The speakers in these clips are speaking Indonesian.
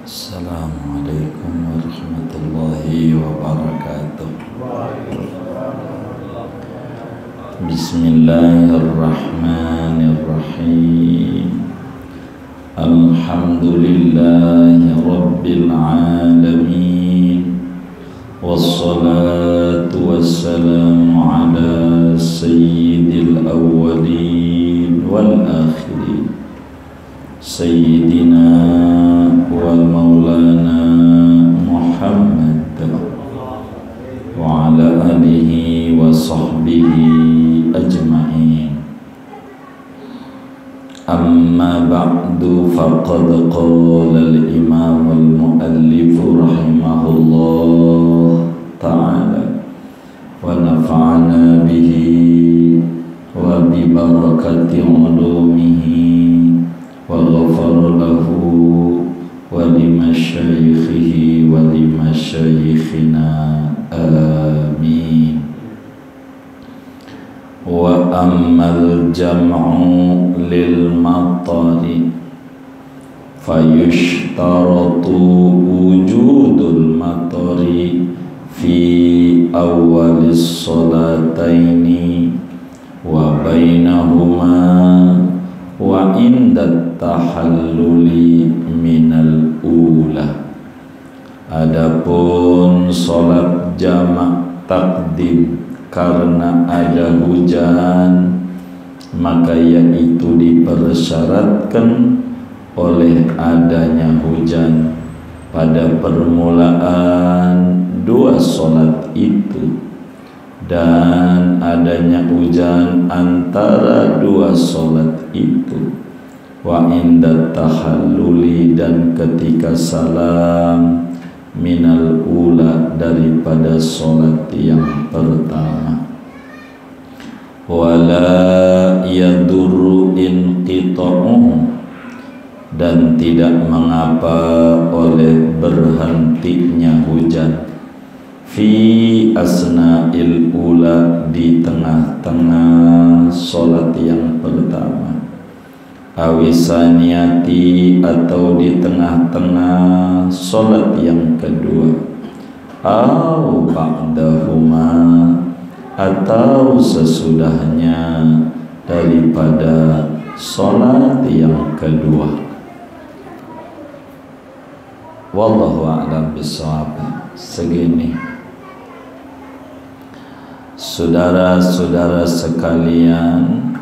Assalamualaikum warahmatullahi wabarakatuh. Bismillahirrahmanirrahim. Alhamdulillahi rabbil alamin. Wassalatu wassalamu ala sayyidil awwalin wal akhirin, sayyidina wa maulana Muhammad wa ala alihi wa sahbihi ajma'in. Amma ba'du, faqad qala al-imam al-muallif rahimahullah ta'ala wa nafa'ana bihi wa bi barakati ulumihi wa ghafara lahu wa limasyayikhihi wa limasyayikhina, amin. Wa ammal jam'u lil matari fayushtaratu wujudul matari fi awwalis salataini wa bainahuma wa inda tahalluli minal ula. Adapun salat jamak takdim karena ada hujan, maka yaitu dipersyaratkan oleh adanya hujan pada permulaan dua salat itu dan adanya hujan antara dua salat itu, wa inda tahalluli, dan ketika salam, minal ula, daripada salat yang pertama. Wala yadurru inqita'uhu, dan tidak mengapa oleh berhentinya hujan, fi asna'il ula, di tengah-tengah salat yang pertama, awisaniyati, atau di tengah-tengah salat yang kedua, au ba'dahuma, atau sesudahnya daripada salat yang kedua. Wallahu a'lam bishawab. Segini, saudara-saudara sekalian,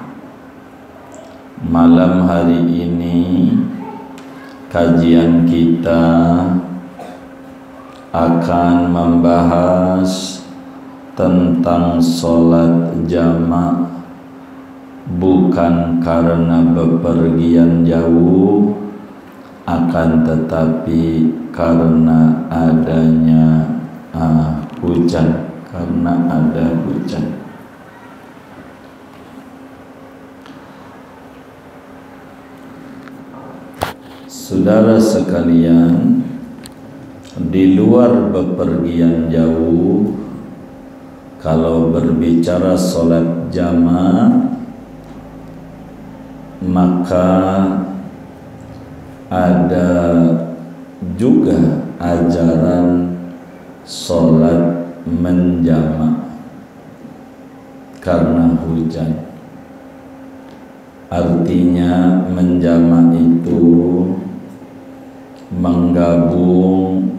malam hari ini kajian kita akan membahas tentang sholat jamak, bukan karena bepergian jauh, akan tetapi karena adanya hujan, karena ada hujan. Saudara sekalian, di luar bepergian jauh, kalau berbicara sholat jamaah, maka ada juga ajaran sholat menjamak karena hujan. Artinya menjamak itu menggabung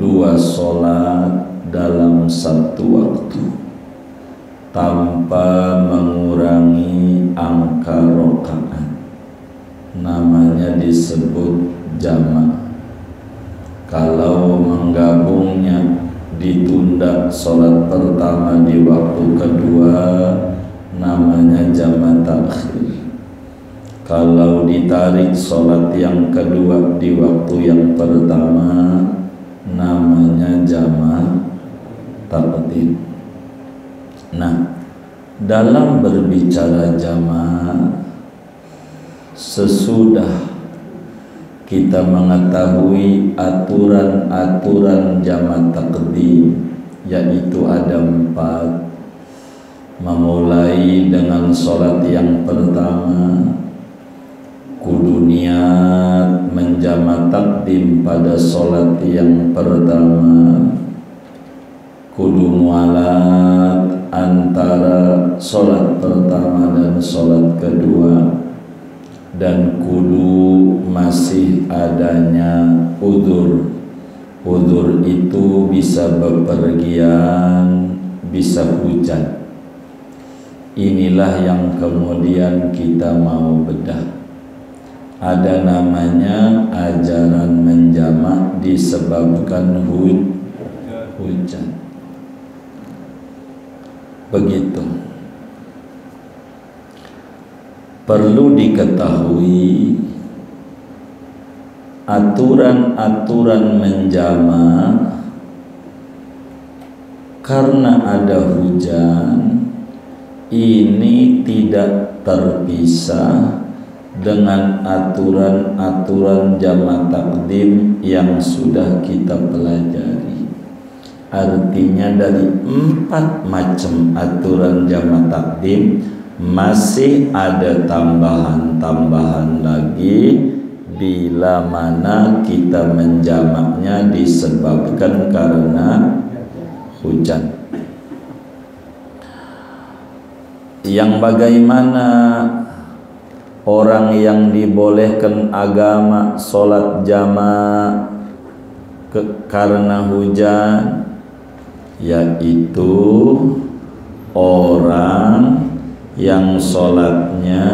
dua sholat dalam satu waktu tanpa mengurangi angka rakaat. Namanya disebut jamak. Kalau menggabungnya, ditunda sholat pertama di waktu kedua, namanya jamak takhir. Kalau ditarik sholat yang kedua di waktu yang pertama, namanya jamak taqdim. Nah, dalam berbicara jamak, sesudah kita mengetahui aturan-aturan jamak taqdim, yaitu ada 4, memulai dengan sholat yang pertama, kudu niat menjamak takdim pada sholat yang pertama, kudu mualat antara sholat pertama dan sholat kedua, dan kudu masih adanya udzur. Udzur itu bisa bepergian, bisa hujan. Inilah yang kemudian kita mau bedah. Ada namanya ajaran menjamak disebabkan hujan. Begitu. Perlu diketahui aturan-aturan menjamak karena ada hujan ini tidak terpisah dengan aturan-aturan jamak takdim yang sudah kita pelajari. Artinya dari 4 macam aturan jamak takdim masih ada tambahan-tambahan lagi bila mana kita menjamaknya disebabkan karena hujan. Yang bagaimana orang yang dibolehkan agama sholat jamak karena hujan, yaitu orang yang sholatnya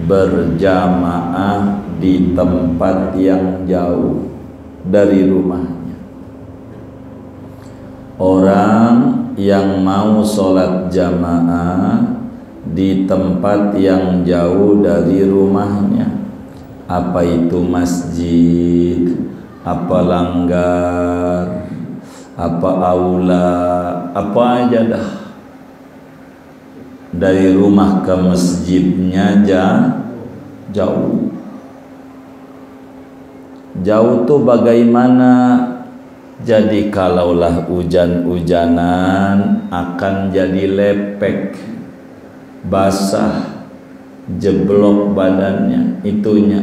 berjamaah di tempat yang jauh dari rumahnya. Orang yang mau sholat jamaah di tempat yang jauh dari rumahnya, apa itu masjid, apa langgar, apa aula, apa aja dah, dari rumah ke masjidnya jauh. Jauh tuh bagaimana? Jadi kalaulah hujan-hujanan akan jadi lepek, basah, jeblok badannya, itunya,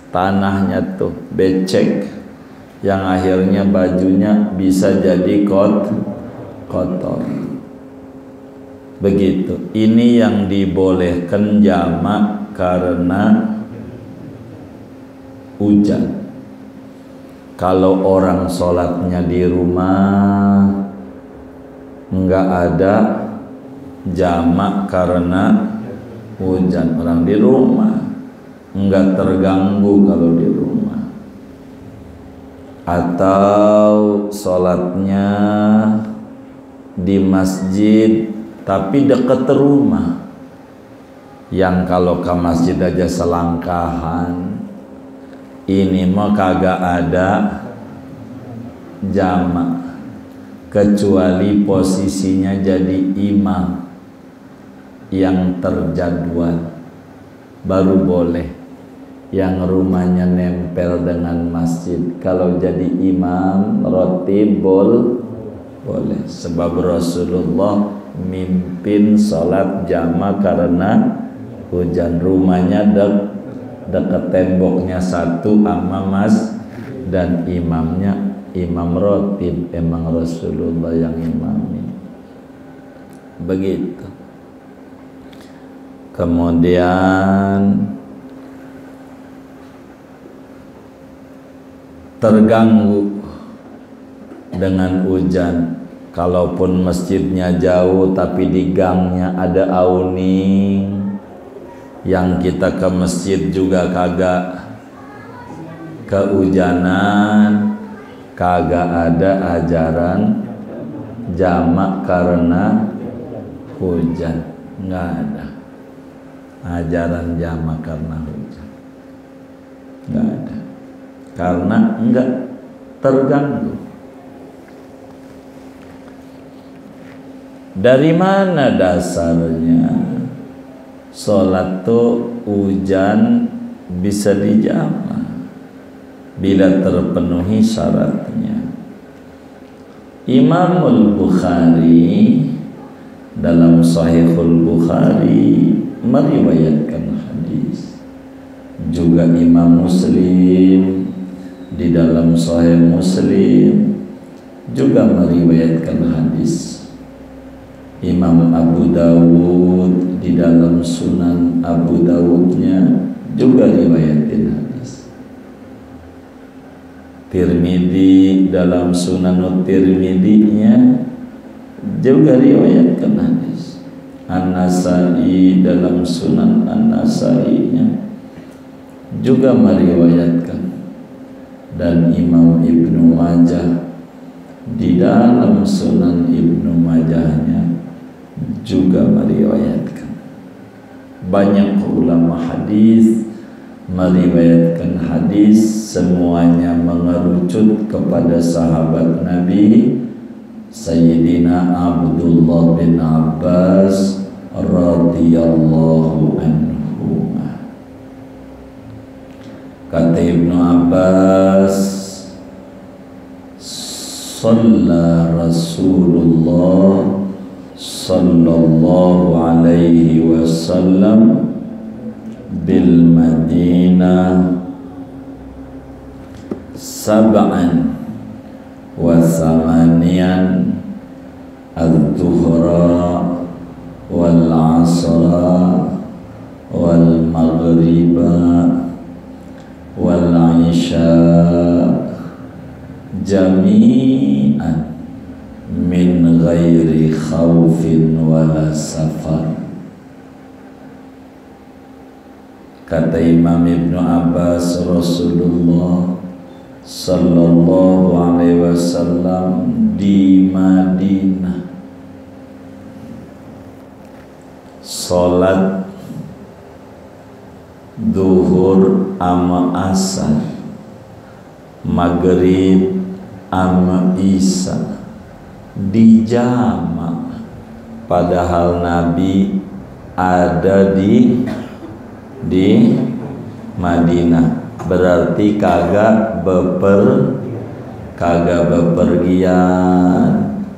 tanahnya tuh becek, yang akhirnya bajunya bisa jadi kotor. Begitu. Ini yang dibolehkan jamak karena hujan. Kalau orang sholatnya di rumah, enggak ada jamak karena hujan. Orang di rumah enggak terganggu kalau di rumah. Atau sholatnya di masjid tapi dekat rumah, yang kalau ke masjid aja selangkahan, ini mah kagak ada jamak kecuali posisinya jadi imam yang terjadwal, baru boleh. Yang rumahnya nempel dengan masjid, kalau jadi imam rotib boleh, sebab Rasulullah mimpin sholat jamak karena hujan. Rumahnya dekat temboknya satu sama mas, dan imamnya imam rotib, emang Rasulullah yang imami. Begitu. Kemudian terganggu dengan hujan, kalaupun masjidnya jauh tapi di gangnya ada awning, yang kita ke masjid juga kagak kehujanan, kagak ada ajaran jamak karena hujan, nggak ada ajaran jamak karena hujan, nggak ada, karena enggak terganggu. Dari mana dasarnya sholat tuh hujan bisa dijamak bila terpenuhi syaratnya? Imamul Bukhari dalam Sahihul Bukhari meriwayatkan hadis juga Imam Muslim di dalam Sahih Muslim juga meriwayatkan hadis. Imam Abu Dawud di dalam Sunan Abu Dawudnya juga riwayatin hadis. Tirmidzi dalam Sunan Tirmidzi-nya juga riwayatkan hadis. An-Nasai dalam Sunan An-Nasai-nya juga meriwayatkan, dan Imam Ibnu Majah di dalam Sunan Ibnu Majahnya juga meriwayatkan. Banyak ulama hadis meriwayatkan hadis, semuanya mengerucut kepada sahabat Nabi Sayyidina Abdullah bin Abbas radhiyallahu anhu. Kata Ibnu Abbas, Shalla Rasulullah sallallahu alaihi wasallam bil Madinah sab'an wa thamanian al-dhuhra wal asra wal maghriba wal isya jami'an min ghairi khawfin wala safar. Kata Imam Ibnu Abbas, Rasulullah sallallahu alaihi wasallam di Madinah salat duhur ama asar, maghrib ama isya dijamak, padahal Nabi ada di Madinah. Berarti kagak bepergian,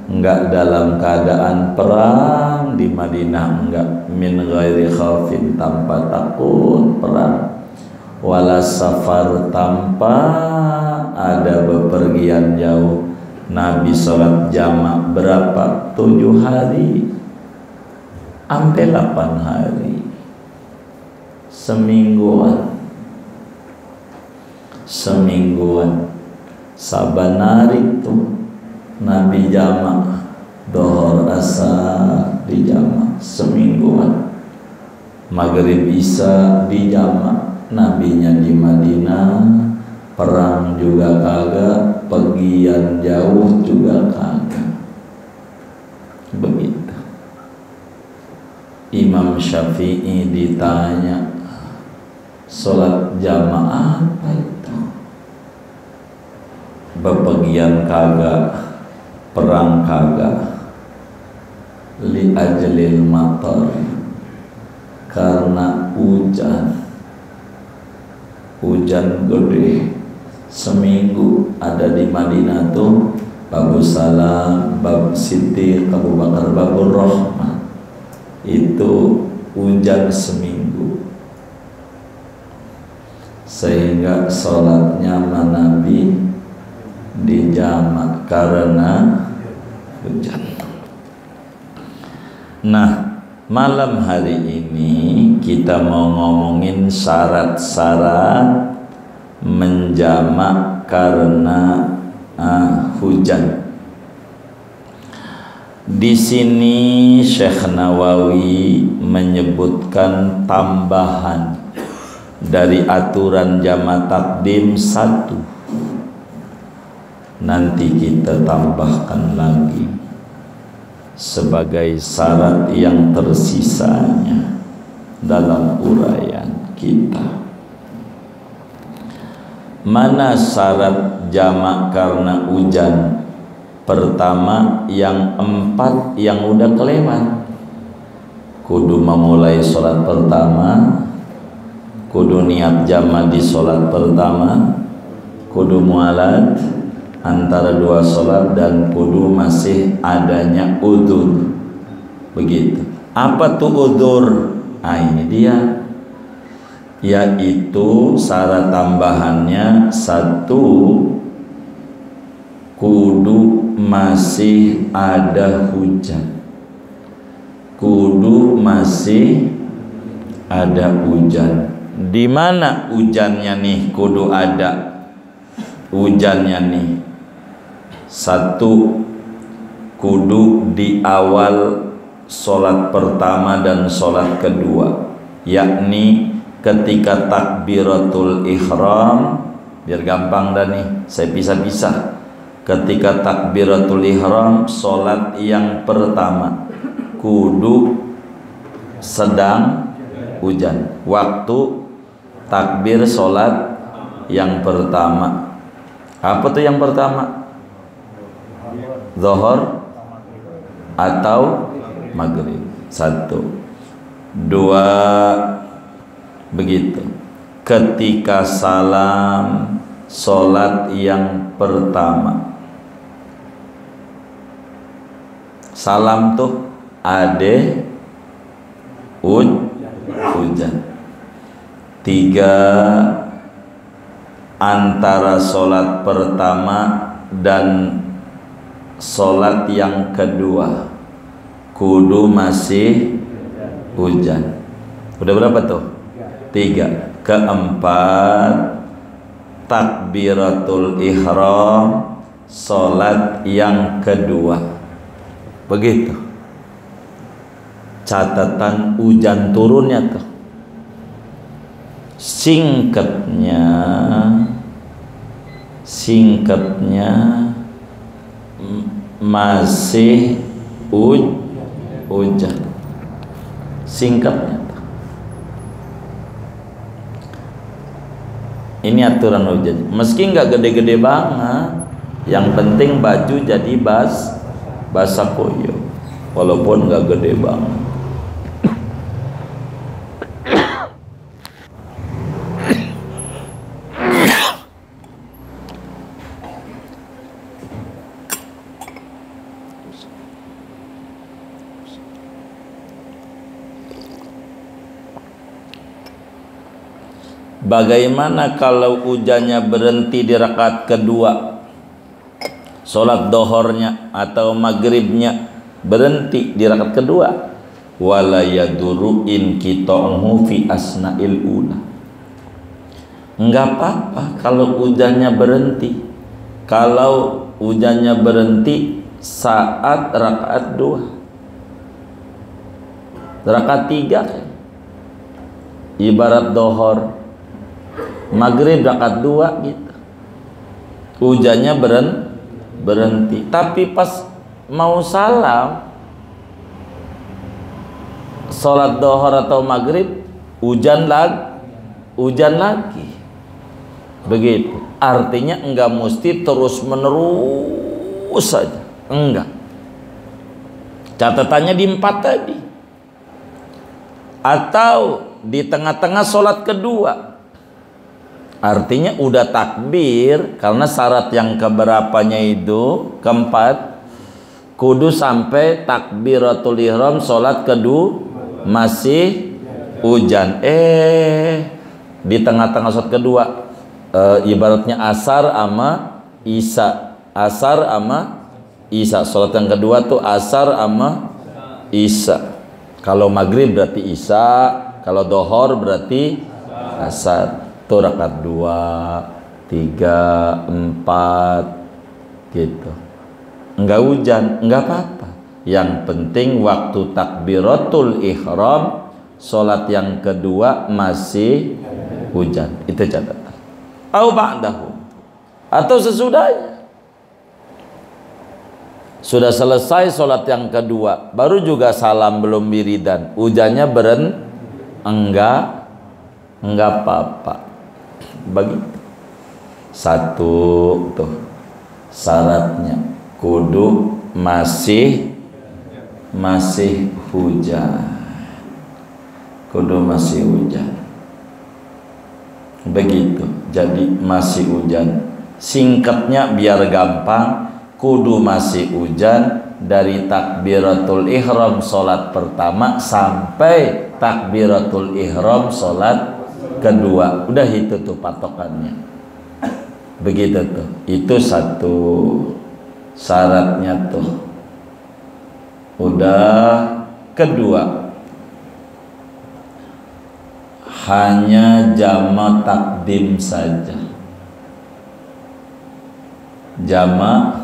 enggak dalam keadaan perang di Madinah, enggak, min ghairi khaufin, tanpa takut perang, wala safar, tanpa ada bepergian jauh. Nabi sholat jamak berapa? 7 hari sampai 8 hari, semingguan. Saban hari itu Nabi jamak dohor asar di jamak semingguan, maghrib isya di jamak. Nabinya di Madinah, perang juga kagak, pergian jauh juga kagak. Begitu. Imam Syafi'i ditanya, sholat jamaah apa itu? Bepergian kagak, perang kagak, li ajlil matar, karena hujan gede. Seminggu ada di Madinah tuh Babu Salam, Bab Siddiq, Abu Bakar, Babur Rahmah, itu hujan seminggu, sehingga sholatnya Nabi dijamak karena hujan. Nah, malam hari ini kita mau ngomongin syarat-syarat menjamak karena hujan. Di sini Syekh Nawawi menyebutkan tambahan dari aturan jamak takdim 1. Nanti kita tambahkan lagi sebagai syarat yang tersisanya dalam uraian kita. Mana syarat jamak karena hujan? Pertama, yang 4 yang udah kelewat. Kudu memulai sholat pertama, kudu niat jamak di sholat pertama, kudu mualat antara 2 sholat, dan kudu masih adanya udzur. Begitu. Apa tuh udzur? Ini dia. yaitu syarat tambahannya satu, kudu masih ada hujan. Kudu masih ada hujan. Di mana hujannya nih? Kudu ada hujannya nih. Satu, kudu di awal sholat pertama dan sholat kedua, yakni ketika takbiratul ihram. Biar gampang dah nih, saya pisah-pisah. Ketika takbiratul ihram sholat yang pertama, kudu sedang hujan. Waktu takbir sholat yang pertama, apa tuh yang pertama? Zuhur atau maghrib. Satu. Dua, begitu. Ketika salam sholat yang pertama, salam tuh ade hujan. Tiga, antara sholat pertama dan sholat yang kedua kudu masih hujan. Udah berapa tuh? Tiga. Keempat, takbiratul ihram sholat yang kedua. Begitu catatan hujan turunnya tuh. Singkatnya masih hujan. Singkatnya tuh. Ini aturan hujan. Meski nggak gede-gede banget, yang penting baju jadi basah koyo, walaupun nggak gede banget. Bagaimana kalau hujannya berhenti di rakaat kedua? Sholat dohornya atau maghribnya berhenti di rakaat kedua. Wala yaduru in qita'uhu fi asna'il ula. Enggak apa-apa kalau hujannya berhenti. Kalau hujannya berhenti saat rakaat 2. Rakaat 3 kan? Ibarat dohor, maghrib rakaat 2 gitu. Hujannya berhenti. Tapi pas mau salam sholat dohor atau maghrib hujan lagi. Begitu. Artinya enggak mesti terus menerus saja. Enggak. Catatannya di 4 tadi. Atau di tengah-tengah sholat kedua. Artinya udah takbir, karena syarat yang keberapanya itu keempat, kudu sampai takbiratul ihram sholat kedua masih hujan. Di tengah-tengah sholat kedua, ibaratnya asar ama isya. Asar ama isya. Sholat yang kedua tuh asar ama isya. Kalau maghrib berarti isya, kalau dohor berarti asar. Tuh rakaat 2, 3, 4 gitu. Enggak hujan, enggak apa-apa. Yang penting waktu takbiratul ihram sholat yang kedua masih hujan. Itu catatan. Au ba'dahu, atau sesudahnya. Sudah selesai sholat yang kedua, baru juga salam belum wiridan, hujannya enggak apa-apa. Begitu. Satu tuh syaratnya kudu masih hujan. Kudu masih hujan. Begitu. Jadi masih hujan. Singkatnya biar gampang, kudu masih hujan dari takbiratul ihram sholat pertama sampai takbiratul ihram sholat kedua. Udah itu tuh patokannya. Begitu tuh. Itu satu syaratnya tuh. Udah. Kedua, hanya jama takdim saja. Jama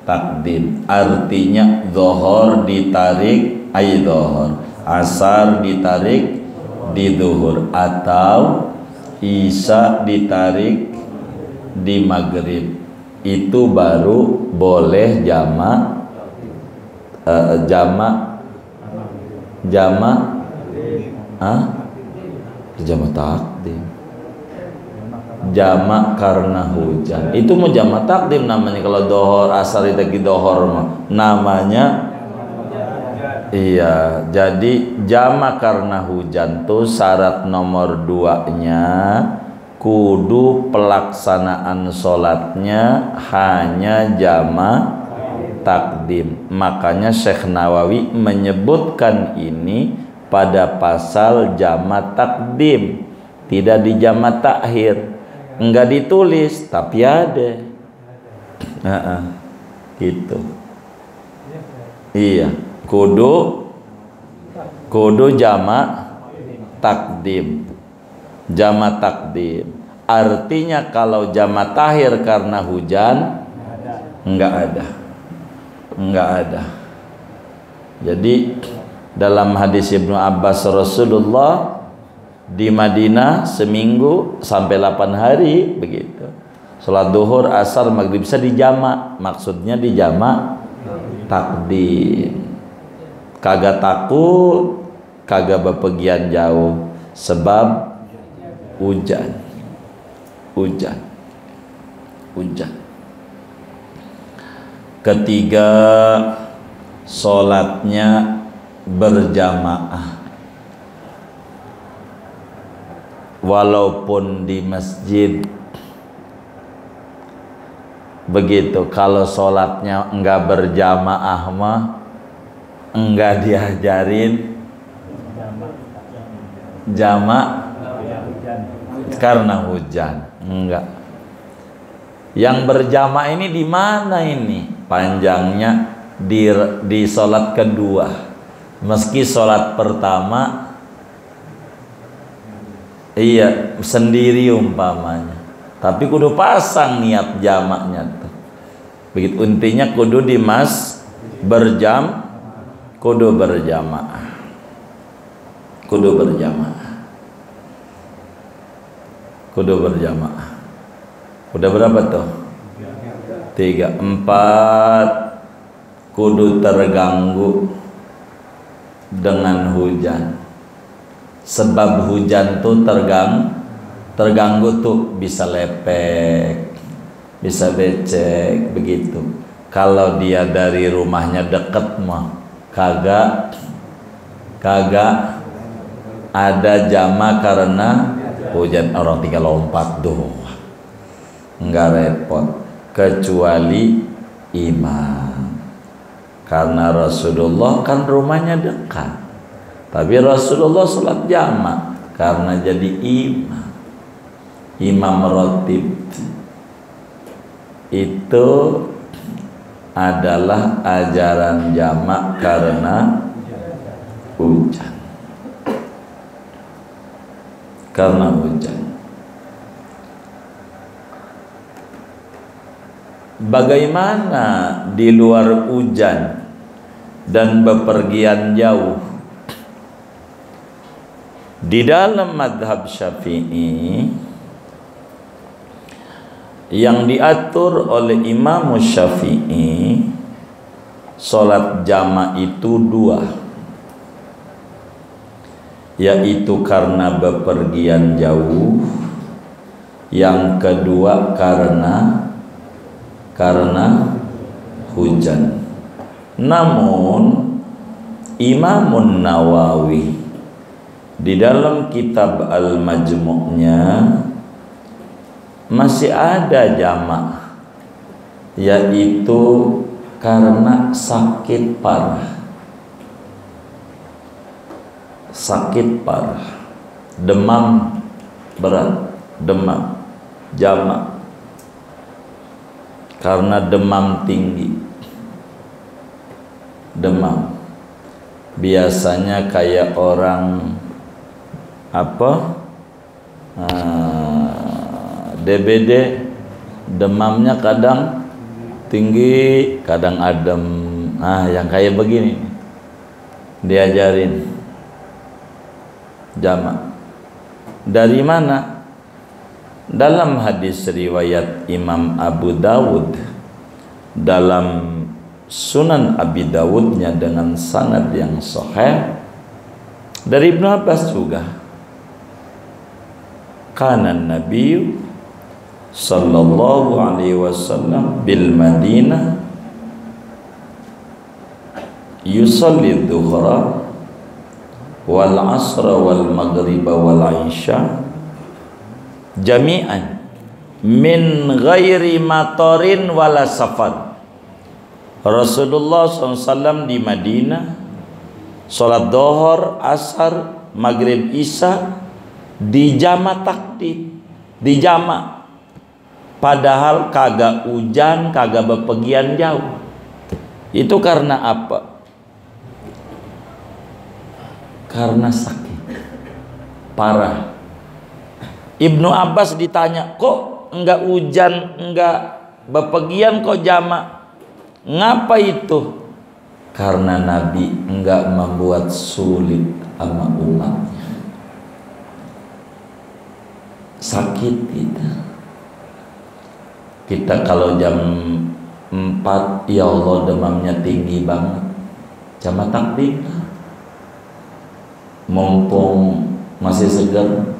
takdim artinya zuhur ditarik ay zuhur, asar ditarik di zuhur, atau isya ditarik di maghrib. Itu baru boleh jama takdim. Jama karena hujan. Itu mau jama takdim namanya. Kalau dohor asar itu dohor namanya. Iya. Jadi jama karena hujan tuh syarat nomor 2-nya kudu pelaksanaan sholatnya hanya jama takdim. Makanya Syekh Nawawi menyebutkan ini pada pasal jama takdim, tidak di jama takhir. Enggak ditulis tapi ada. Gitu. Iya, kudu jama takdim. Jama takdim artinya kalau jama takhir karena hujan enggak ada. Jadi dalam hadis Ibnu Abbas, Rasulullah di Madinah seminggu sampai 8 hari begitu. Salat duhur, asar, maghrib bisa dijama. Maksudnya dijama takdim. Kagak takut, kagak bepergian jauh sebab hujan. Ketiga, sholatnya berjamaah walaupun di masjid. Begitu. Kalau sholatnya enggak berjamaah mah enggak diajarin jama karena hujan. Enggak. Yang berjamaah ini di mana ini? Panjangnya di sholat kedua. Meski sholat pertama iya sendiri umpamanya, tapi kudu pasang niat jamaknya tuh. Begitu intinya kudu kudu berjamaah. Udah berapa tuh? 3, 4 kudu terganggu dengan hujan. Sebab hujan tuh terganggu tuh bisa lepek, bisa becek begitu. Kalau dia dari rumahnya deket mah kagak ada jama karena hujan. Orang tinggal lompat doang, nggak repot. Kecuali imam, karena Rasulullah kan rumahnya dekat. Tapi Rasulullah sholat jama karena jadi imam ratib. Itu adalah ajaran jama karena hujan. Bagaimana di luar hujan dan bepergian jauh? Di dalam madhab Syafi'i yang diatur oleh Imam Syafi'i, sholat jama' itu 2, yaitu karena bepergian jauh, yang kedua karena hujan. Namun Imamun Nawawi di dalam kitab Al-Majmu'-nya masih ada jama', yaitu karena sakit parah, demam berat, demam, jamak. Karena demam tinggi, demam biasanya kayak orang apa, DBD, demamnya kadang tinggi, kadang adem. Yang kayak begini diajarin jamak. Dari mana? Dalam hadis riwayat Imam Abu Dawud, dalam Sunan Abi Dawudnya dengan sanad yang sahih dari Ibnu Abbas juga, kana Nabi sallallahu alaihi wasallam bil Madinah yusalli dhuhra wal asra wal maghriba wal isya jami'an min ghairi matarin wala safar. Rasulullah SAW di Madinah sholat dohor, asar, maghrib, isya di jama takdim, di jama, padahal kagak hujan, kagak bepergian jauh. Itu karena apa? Karena sakit parah. Ibnu Abbas ditanya, kok enggak hujan, enggak bepergian, kok jama? Ngapa itu? Karena Nabi enggak membuat sulit sama umatnya. Sakit kita kalau jam 4, ya Allah demamnya tinggi banget, jama takdim, mumpung masih segar.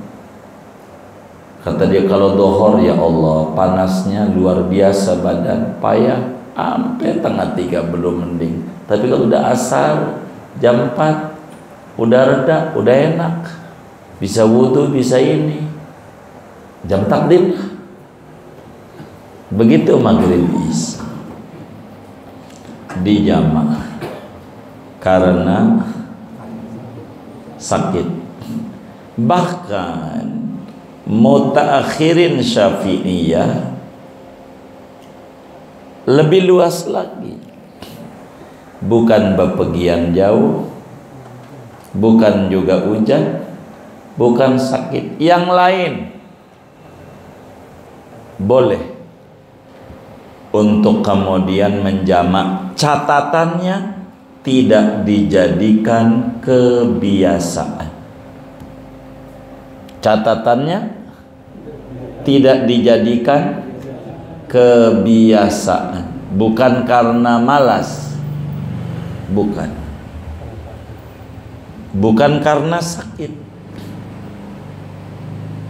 Kata dia, kalau dohor ya Allah panasnya luar biasa, badan payah sampai tengah 3 belum mending. Tapi kalau udah asar jam 4 udah reda, udah enak, bisa wudhu, bisa ini, jam takdim. Begitu maghrib isya di jamaah karena sakit. Bahkan mutaakhirin Syafi'iyah lebih luas lagi, bukan bepergian jauh, bukan juga hujan, bukan sakit, yang lain boleh untuk kemudian menjamak. Catatannya tidak dijadikan kebiasaan. Catatannya tidak dijadikan kebiasaan, bukan karena malas, bukan karena sakit.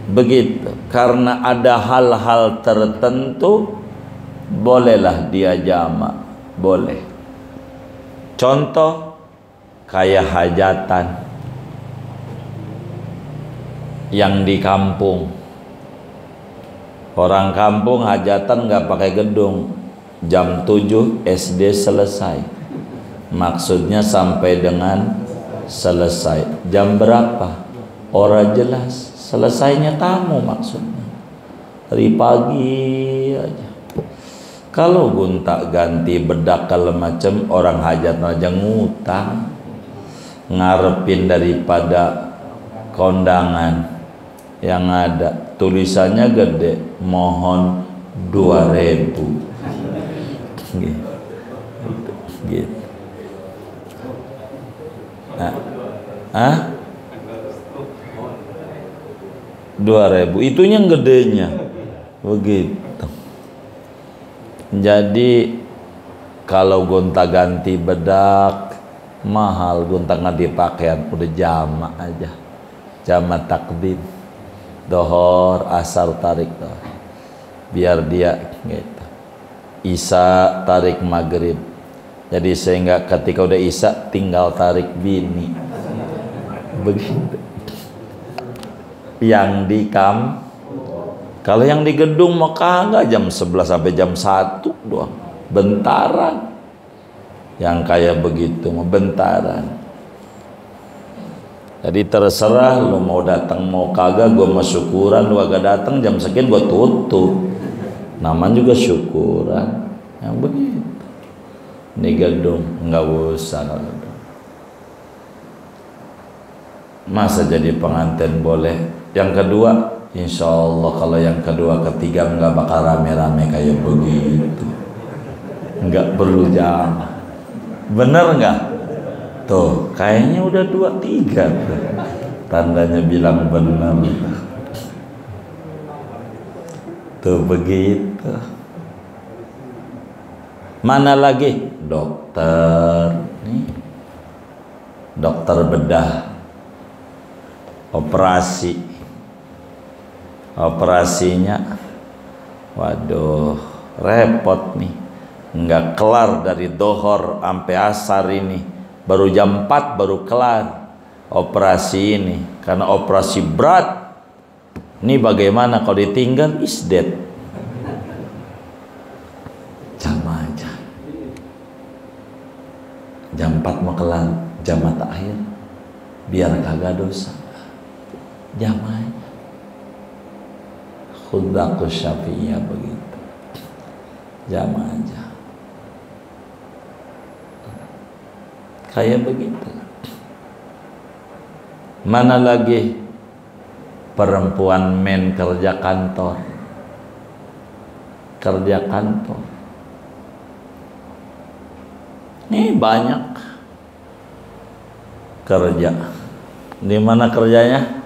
Begitu, karena ada hal-hal tertentu bolehlah dia jamak, boleh. Contoh kayak hajatan yang di kampung. Orang kampung hajatan nggak pakai gedung, jam 7 SD selesai. Maksudnya sampai dengan selesai. Jam berapa? Ora jelas. Selesainya tamu maksudnya. Hari pagi aja. Kalau gonta ganti bedak kalau macam, orang hajat aja ngutang, ngarepin daripada kondangan yang ada. Tulisannya gede, mohon 2.000 gitu. Nah, 2.000 itunya gedenya begitu. Jadi kalau gonta ganti bedak mahal, gonta ganti pakaian udah jama aja, jama takdim, dohor, asar, tarik dohor, biar dia gitu. Isya tarik maghrib, jadi sehingga ketika udah isya tinggal tarik bini begitu. Yang di kalau yang di gedung mah kagak, jam 11 sampai jam 1 doang, bentaran. Yang kayak begitu mah bentaran. Jadi terserah lu mau datang mau kagak, gue mau syukuran. Lu agak datang jam sekian gue tutup. Namanya juga syukuran. Yang begitu. Ini gedung nggak usah. Masa jadi pengantin boleh. Yang kedua, insya Allah kalau yang kedua ketiga nggak bakal rame-rame kayak begitu. Nggak perlu jam. Bener nggak? Tuh, kayaknya udah 2-3 tuh. Tandanya bilang benar. Tuh begitu. Mana lagi? Dokter. Nih. Dokter bedah. Operasi. Operasinya. Waduh, repot nih. Nggak kelar dari dohor sampai asar ini. Baru jam 4 baru kelar operasi ini. Karena operasi berat. Ini bagaimana kalau ditinggal is dead. Jam aja. Jam 4 mau kelar, jam akhir. Biar kagak dosa. Jam aja. Khudaku syafi'iyah begitu. Jam aja. Kayak begitu. Mana lagi perempuan men kerja kantor. Kerja kantor. Ini banyak kerja. Di mana kerjanya?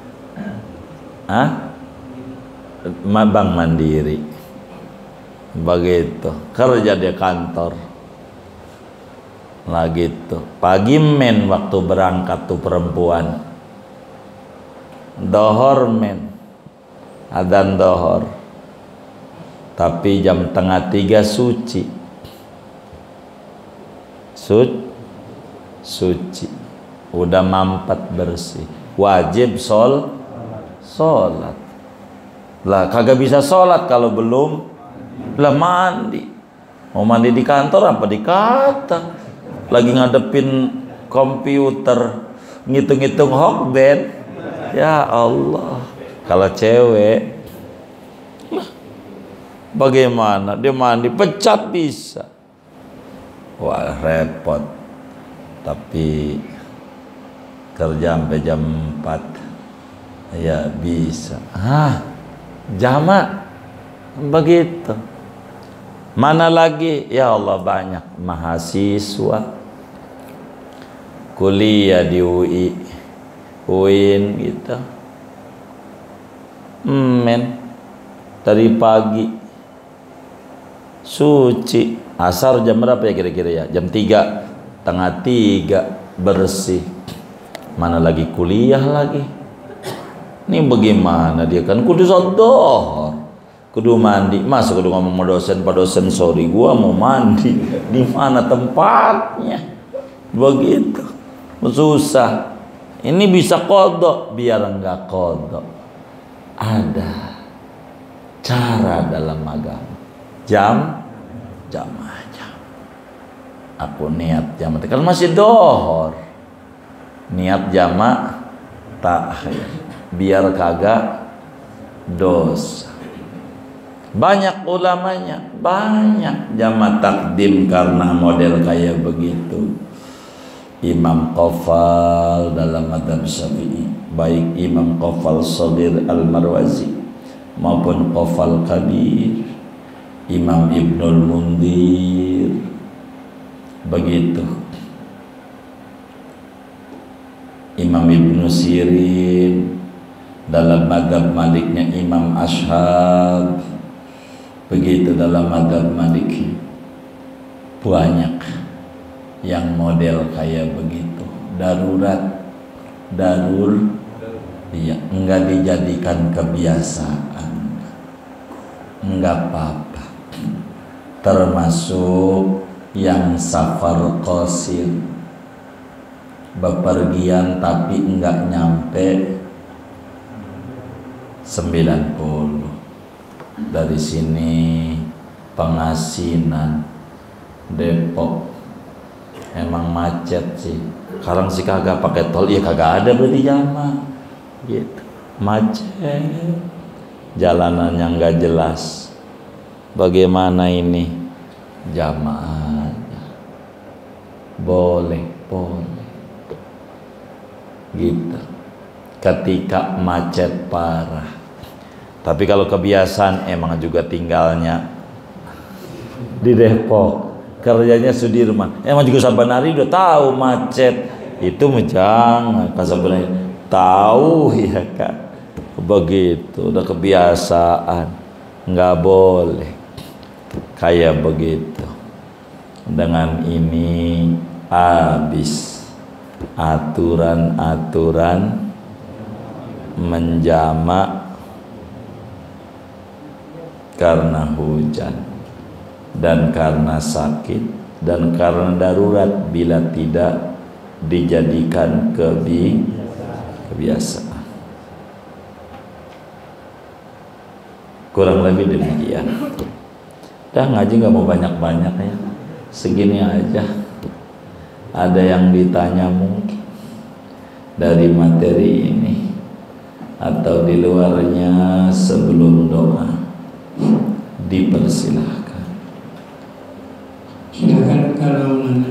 Hah? Bank Mandiri. Begitu. Kerja di kantor. Lah gitu. Pagi men waktu berangkat tuh perempuan. Dohor men. Adzan dohor. Tapi jam 2:30 suci. Suci. Udah mampet bersih. Wajib sholat. Lah kagak bisa sholat kalau belum. Lah mandi. Mau mandi di kantor apa di kata? Lagi ngadepin komputer ngitung-ngitung hokben. Ya Allah. Kalau cewek bagaimana? Dia mandi pecat bisa. Wah repot. Tapi kerja sampai jam 4 ya bisa. Jamak begitu. Mana lagi? Ya Allah banyak mahasiswa kuliah di UIN gitu. Men dari pagi suci, asar jam berapa ya kira-kira ya? Jam 3, 2:30 bersih. Mana lagi kuliah lagi? Ini bagaimana dia kan kudu dohor, kudu mandi. Masa kudu ngomong sama dosen, Pak dosen sorry gua mau mandi. Di mana tempatnya? Begitu. Susah. Ini bisa kodok, biar enggak kodok. Ada cara dalam agama. Jam aja. Aku niat jam, kan masih dohor. Niat jamak takhir, biar kagak dosa. Banyak ulamanya, banyak jamak takdim karena model kayak begitu. Imam Qafal dalam madzhab Syafi'i, baik Imam Qafal Shaghir Al-Marwazi maupun Qafal Kabir, Imam Ibnul Mundhir begitu. Imam Ibnu Sirin dalam madzhab Maliknya Imam Ashab begitu dalam madzhab Maliki. Banyak yang model kayak begitu, darurat, ya enggak dijadikan kebiasaan, enggak apa-apa. Termasuk yang safar qasir, bepergian tapi enggak nyampe 90. Dari sini Pengasinan, Depok, emang macet sih. Sekarang sih kagak pakai tol, ya kagak ada berarti jamaah gitu. Macet, jalanannya nggak jelas. Bagaimana ini? Jamaah boleh gitu ketika macet parah. Tapi kalau kebiasaan emang juga tinggalnya di Depok, kerjanya Sudirman, emang juga Sabanari udah tahu macet itu, jangan Sabanari tahu ya kan, begitu udah kebiasaan, nggak boleh kayak begitu. Dengan ini habis aturan-aturan menjamak karena hujan dan karena sakit dan karena darurat bila tidak dijadikan kebiasaan. Kurang lebih demikian. Dah ngaji nggak mau banyak-banyak ya, segini aja. Ada yang ditanya mungkin dari materi ini atau di luarnya sebelum doa, dipersilahkan. Silakan kalau mana.